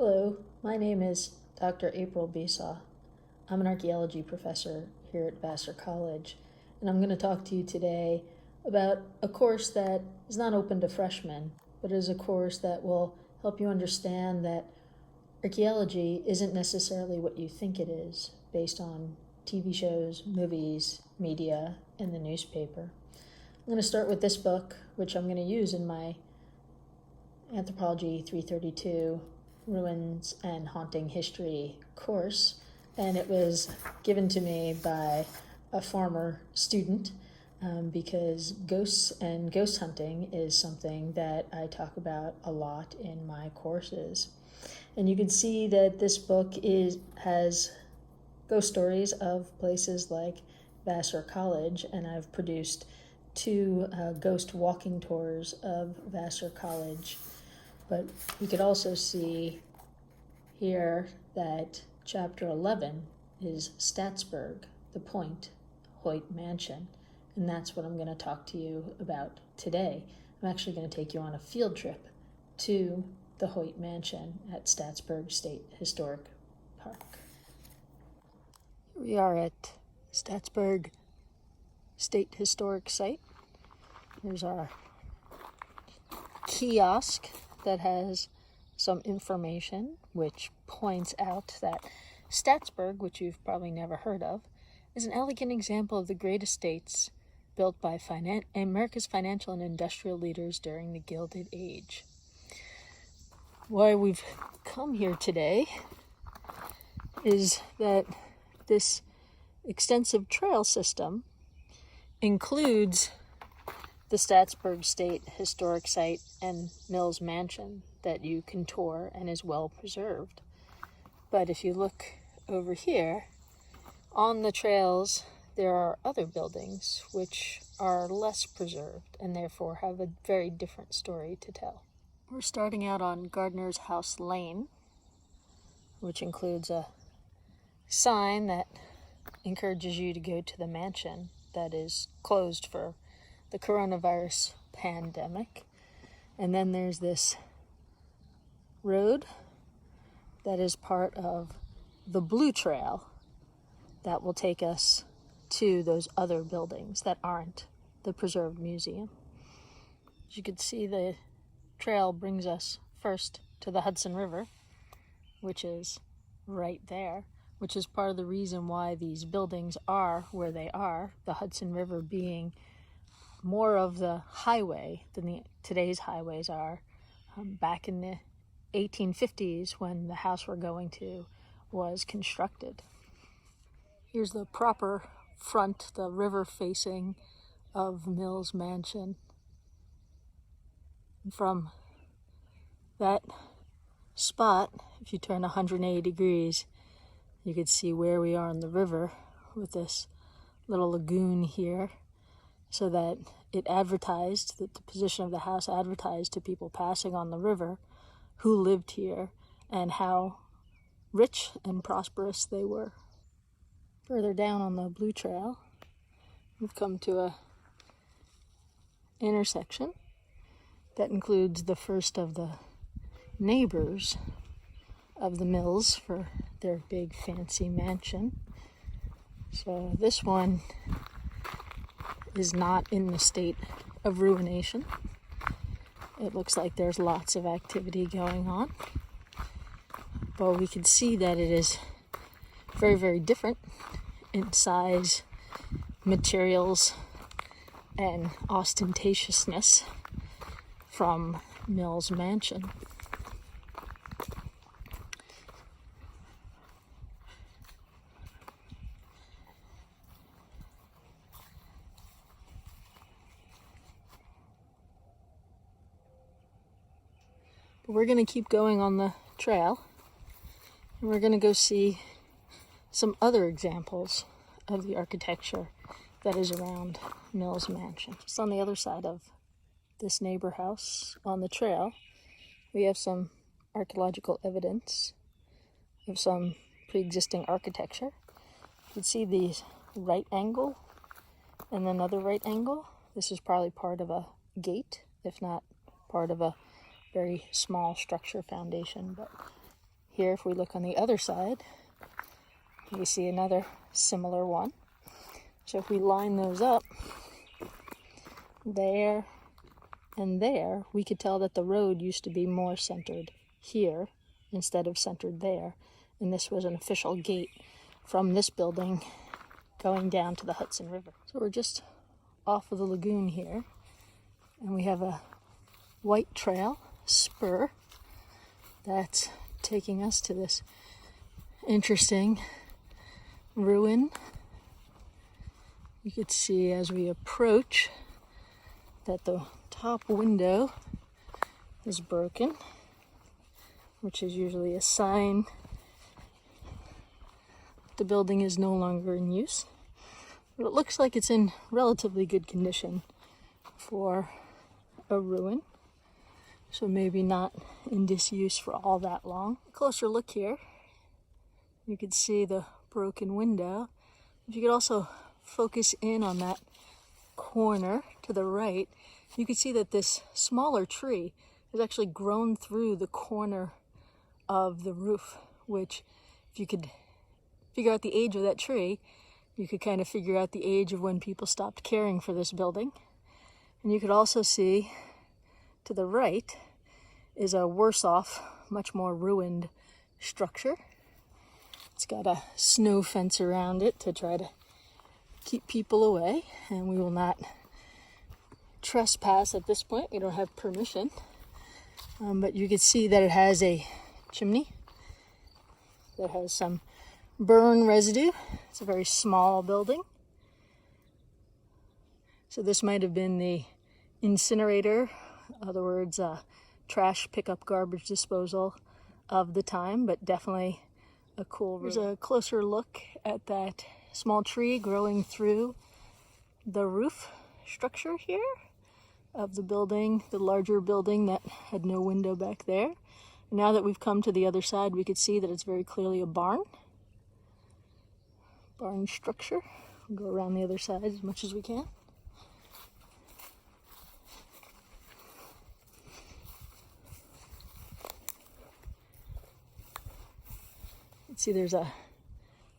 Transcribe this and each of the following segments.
Hello, my name is Dr. April Beisaw. I'm an archaeology professor here at Vassar College, and I'm going to talk to you today about a course that is not open to freshmen, but is a course that will help you understand that archaeology isn't necessarily what you think it is based on TV shows, movies, media, and the newspaper. I'm going to start with this book, which I'm going to use in my Anthropology 332 Ruins and Haunting History course, and it was given to me by a former student because ghosts and ghost hunting is something that I talk about a lot in my courses. And you can see that this book has ghost stories of places like Vassar College, and I've produced two ghost walking tours of Vassar College. But you could also see here that chapter 11 is Statsburg, the Point, Hoyt Mansion, and that's what I'm going to talk to you about today. I'm actually going to take you on a field trip to the Hoyt Mansion at Statsburg State Historic Park. Here we are at Statsburg State Historic Site. There's our kiosk that has some information which points out that Statsburg, which you've probably never heard of, is an elegant example of the great estates built by America's financial and industrial leaders during the Gilded Age. Why we've come here today is that this extensive trail system includes the Statsburg State Historic Site and Mills Mansion that you can tour and is well preserved. But if you look over here, on the trails there are other buildings which are less preserved and therefore have a very different story to tell. We're starting out on Gardener's House Lane, which includes a sign that encourages you to go to the mansion that is closed for the coronavirus pandemic. And then there's this road that is part of the Blue Trail that will take us to those other buildings that aren't the preserved museum. As you can see, the trail brings us first to the Hudson River, which is right there, which is part of the reason why these buildings are where they are, the Hudson River being more of the highway than today's highways are. Back in the 1850s, when the house we're going to was constructed. Here's the proper front, the river facing of Mills Mansion. And from that spot, if you turn 180 degrees, you could see where we are on the river with this little lagoon here, so that it advertised, that the position of the house advertised to people passing on the river who lived here and how rich and prosperous they were. Further down on the Blue Trail, we've come to a intersection that includes the first of the neighbors of the Mills for their big fancy mansion. So this one is not in the state of ruination. It looks like there's lots of activity going on, but we can see that it is very, very different in size, materials, and ostentatiousness from Mills Mansion. We're going to keep going on the trail, and we're going to go see some other examples of the architecture that is around Mills Mansion. Just on the other side of this neighbor house on the trail, we have some archaeological evidence of some pre-existing architecture. You can see the right angle and another right angle. This is probably part of a gate, if not part of a very small structure foundation, but Here, if we look on the other side, we see another similar one. So if we line those up, there and there, we could tell that the road used to be more centered here instead of centered there. And this was an official gate from this building going down to the Hudson River. So we're just off of the lagoon here, and we have a white trail spur that's taking us to this interesting ruin. You could see as we approach that the top window is broken, which is usually a sign the building is no longer in use. But it looks like it's in relatively good condition for a ruin, so maybe not in disuse for all that long. A closer look here, you can see the broken window. If you could also focus in on that corner to the right, you can see that this smaller tree has actually grown through the corner of the roof, which if you could figure out the age of that tree, you could kind of figure out the age of when people stopped caring for this building. And you could also see to the right is a worse off, much more ruined structure. It's got a snow fence around it to try to keep people away, and we will not trespass at this point. We don't have permission. But you can see that it has a chimney that has some burn residue. It's a very small building. So this might have been the incinerator, in other words, trash pickup, garbage disposal of the time, but definitely a cool room. Here's a closer look at that small tree growing through the roof structure here of the building, the larger building that had no window back there. Now that we've come to the other side, we could see that it's very clearly a barn structure. We'll go around the other side as much as we can. See, there's a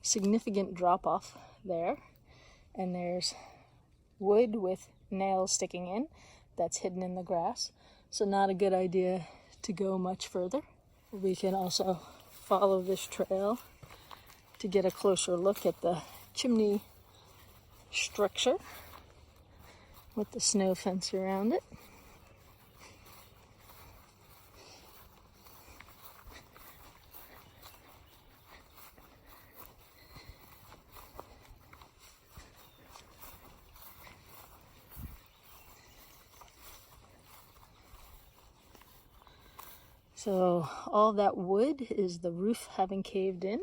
significant drop off there, and there's wood with nails sticking in that's hidden in the grass, so not a good idea to go much further. We can also follow this trail to get a closer look at the chimney structure with the snow fence around it. So all that wood is the roof having caved in.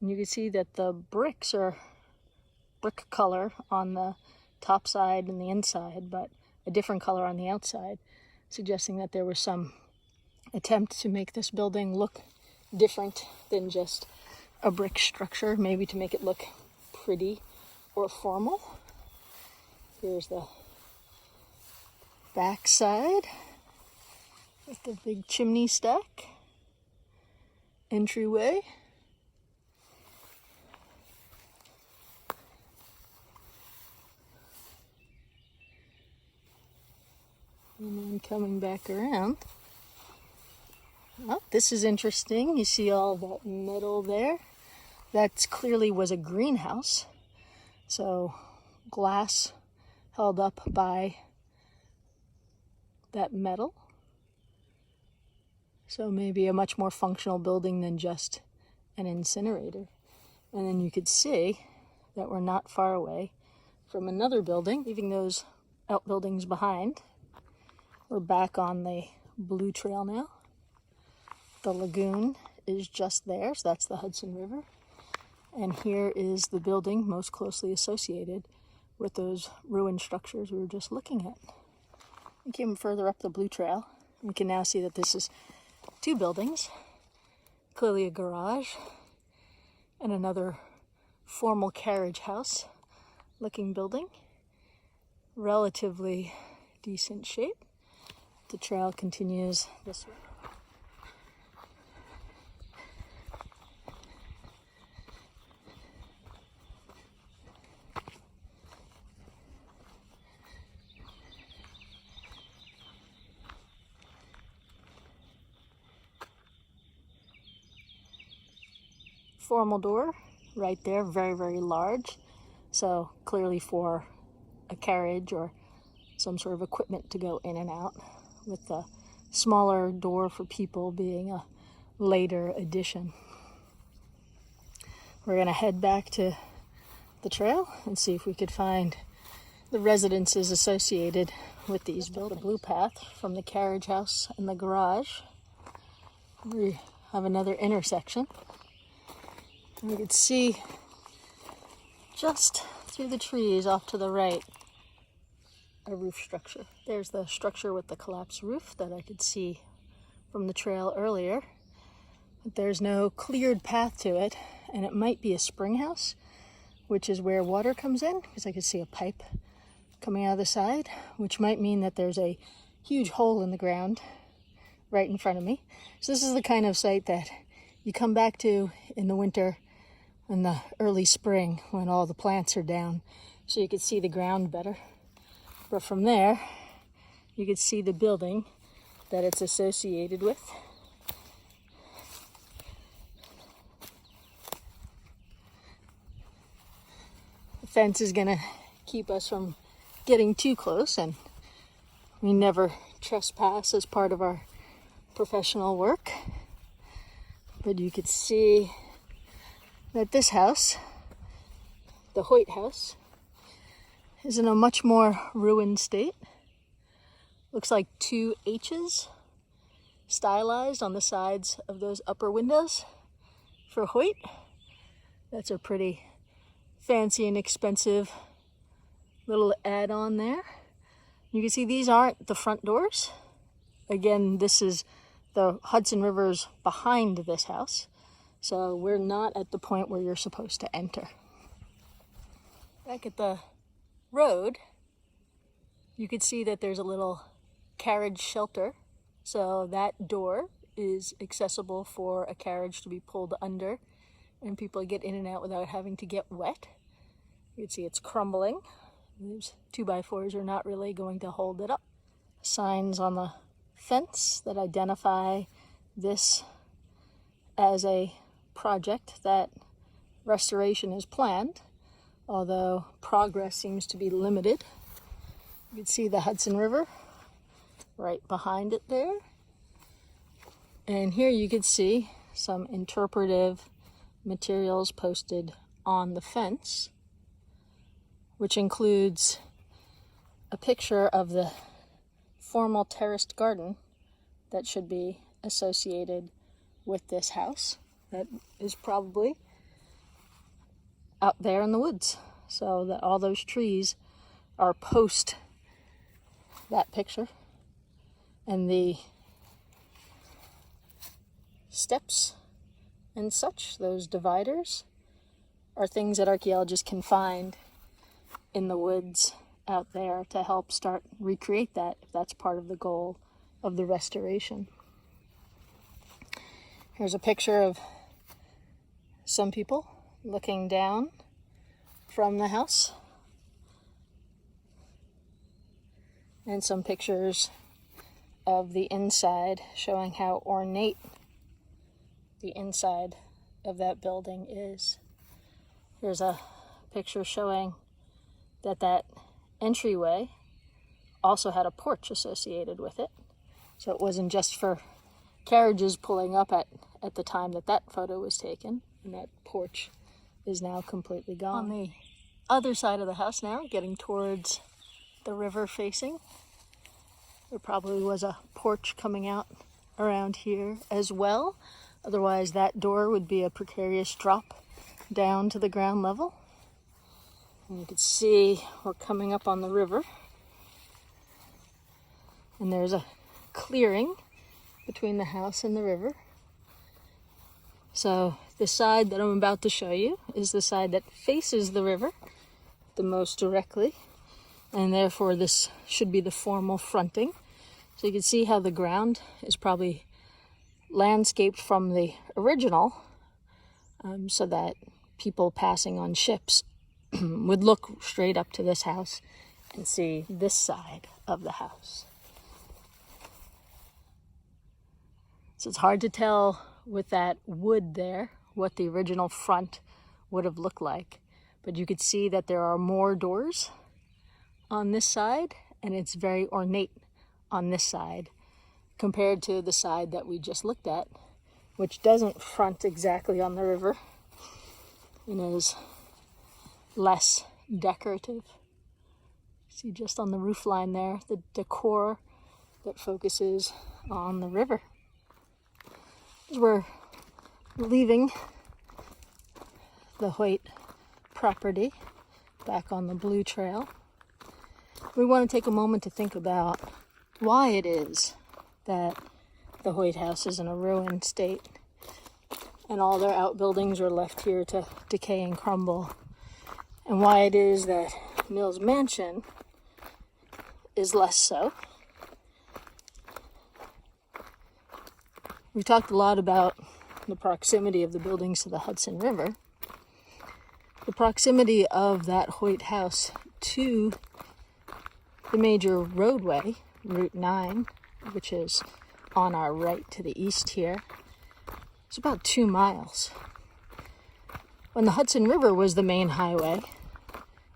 And you can see that the bricks are brick color on the top side and the inside, but a different color on the outside, suggesting that there was some attempt to make this building look different than just a brick structure, maybe to make it look pretty or formal. Here's the back side with the big chimney stack, entryway. And then coming back around. Oh, this is interesting. You see all that metal there? That clearly was a greenhouse. So glass held up by that metal. So maybe a much more functional building than just an incinerator. And then you could see that we're not far away from another building, leaving those outbuildings behind. We're back on the blue trail now. The lagoon is just there, so that's the Hudson River. And here is the building most closely associated with those ruined structures we were just looking at. We came further up the blue trail. We can now see that this is two buildings, clearly a garage and another formal carriage house looking building. Relatively decent shape. The trail continues this way. formal door right there, very, very large. So clearly for a carriage or some sort of equipment to go in and out, with the smaller door for people being a later addition. We're going to head back to the trail and see if we could find the residences associated with these buildings. The blue path from the carriage house and the garage. We have another intersection. You can see just through the trees off to the right a roof structure. There's the structure with the collapsed roof that I could see from the trail earlier. But there's no cleared path to it, and it might be a spring house, which is where water comes in, because I could see a pipe coming out of the side, which might mean that there's a huge hole in the ground right in front of me. So this is the kind of site that you come back to in the winter and the early spring when all the plants are down, so you could see the ground better. But from there, you could see the building that it's associated with. The fence is gonna keep us from getting too close, and we never trespass as part of our professional work. But you could see that this house, the Hoyt house, is in a much more ruined state. Looks like two H's stylized on the sides of those upper windows for Hoyt. That's a pretty fancy and expensive little add-on there. You can see these aren't the front doors. Again, this is the Hudson River's behind this house, so we're not at the point where you're supposed to enter. Back at the road, you could see that there's a little carriage shelter, so that door is accessible for a carriage to be pulled under and people get in and out without having to get wet. You can see it's crumbling. These 2x4s are not really going to hold it up. Signs on the fence that identify this as a project that restoration is planned, although progress seems to be limited. You can see the Hudson River right behind it there. And here you can see some interpretive materials posted on the fence, which includes a picture of the formal terraced garden that should be associated with this house that is probably out there in the woods. So that all those trees are post that picture, and the steps and such, those dividers, are things that archaeologists can find in the woods out there to help start recreate that, if that's part of the goal of the restoration. Here's a picture of some people looking down from the house, and some pictures of the inside showing how ornate the inside of that building is. Here's a picture showing that entryway also had a porch associated with it. So it wasn't just for carriages pulling up at the time that photo was taken, and that porch is now completely gone. On the other side of the house now, getting towards the river facing, there probably was a porch coming out around here as well. Otherwise, that door would be a precarious drop down to the ground level. And you can see we're coming up on the river, and there's a clearing between the house and the river. So the side that I'm about to show you is the side that faces the river the most directly, and therefore this should be the formal fronting. So you can see how the ground is probably landscaped from the original, so that people passing on ships would look straight up to this house and see this side of the house. So it's hard to tell with that wood there what the original front would have looked like. But you could see that there are more doors on this side, and it's very ornate on this side compared to the side that we just looked at, which doesn't front exactly on the river and is less decorative. See just on the roof line there, the decor that focuses on the river. As we're leaving the Hoyt property back on the Blue Trail, we want to take a moment to think about why it is that the Hoyt house is in a ruined state and all their outbuildings are left here to decay and crumble, and why it is that Mills Mansion is less so. We talked a lot about the proximity of the buildings to the Hudson River. The proximity of that Hoyt house to the major roadway, Route 9, which is on our right to the east here, is about 2 miles. When the Hudson River was the main highway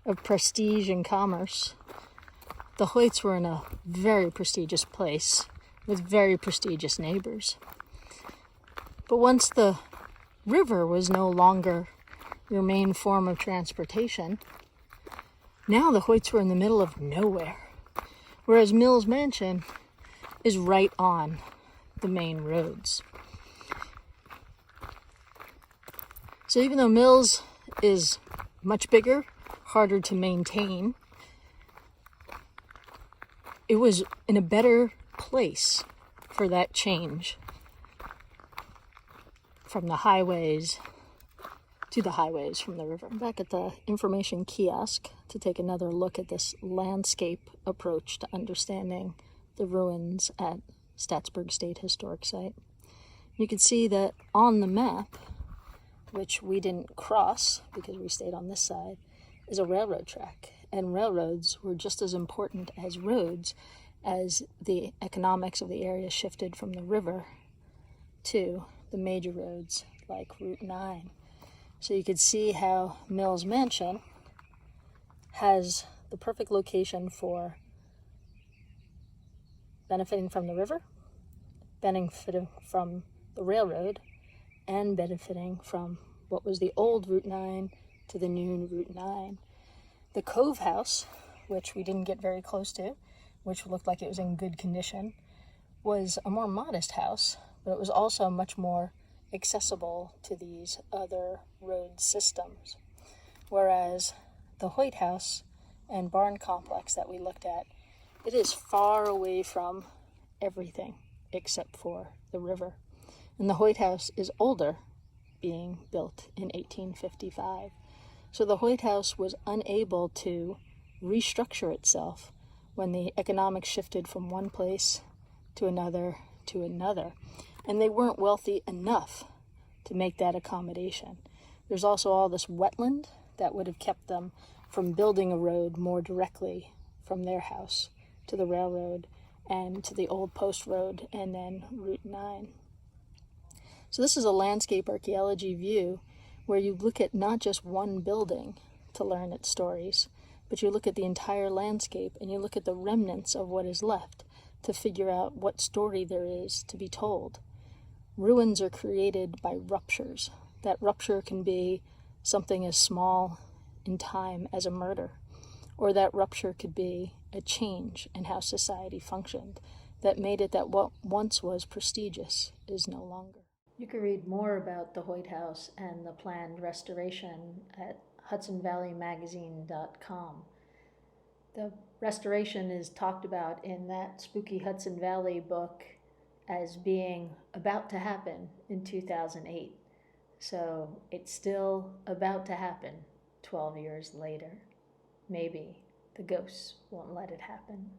of prestige and commerce, the Hoyts were in a very prestigious place with very prestigious neighbors. But once the river was no longer your main form of transportation, now the Hoyts were in the middle of nowhere, whereas Mills Mansion is right on the main roads. So even though Mills is much bigger, harder to maintain, it was in a better place for that change from the highways to the highways from the river. I'm back at the information kiosk to take another look at this landscape approach to understanding the ruins at Statsburg State Historic Site. You can see that on the map, which we didn't cross because we stayed on this side, is a railroad track. And railroads were just as important as roads as the economics of the area shifted from the river to the major roads like Route 9. So you could see how Mills Mansion has the perfect location for benefiting from the river, benefiting from the railroad, and benefiting from what was the old Route 9 to the new Route 9. The Cove House, which we didn't get very close to, which looked like it was in good condition, was a more modest house, but it was also much more accessible to these other road systems. Whereas the Hoyt House and barn complex that we looked at, it is far away from everything except for the river. And the Hoyt House is older, being built in 1855. So the Hoyt House was unable to restructure itself when the economics shifted from one place to another to another. And they weren't wealthy enough to make that accommodation. There's also all this wetland that would have kept them from building a road more directly from their house to the railroad and to the old post road and then Route 9. So this is a landscape archaeology view where you look at not just one building to learn its stories, but you look at the entire landscape and you look at the remnants of what is left to figure out what story there is to be told. Ruins are created by ruptures. That rupture can be something as small in time as a murder, or that rupture could be a change in how society functioned that made it that what once was prestigious is no longer. You can read more about the Hoyt House and the planned restoration at HudsonValleyMagazine.com. The restoration is talked about in that Spooky Hudson Valley book as being about to happen in 2008. So it's still about to happen 12 years later. Maybe the ghosts won't let it happen.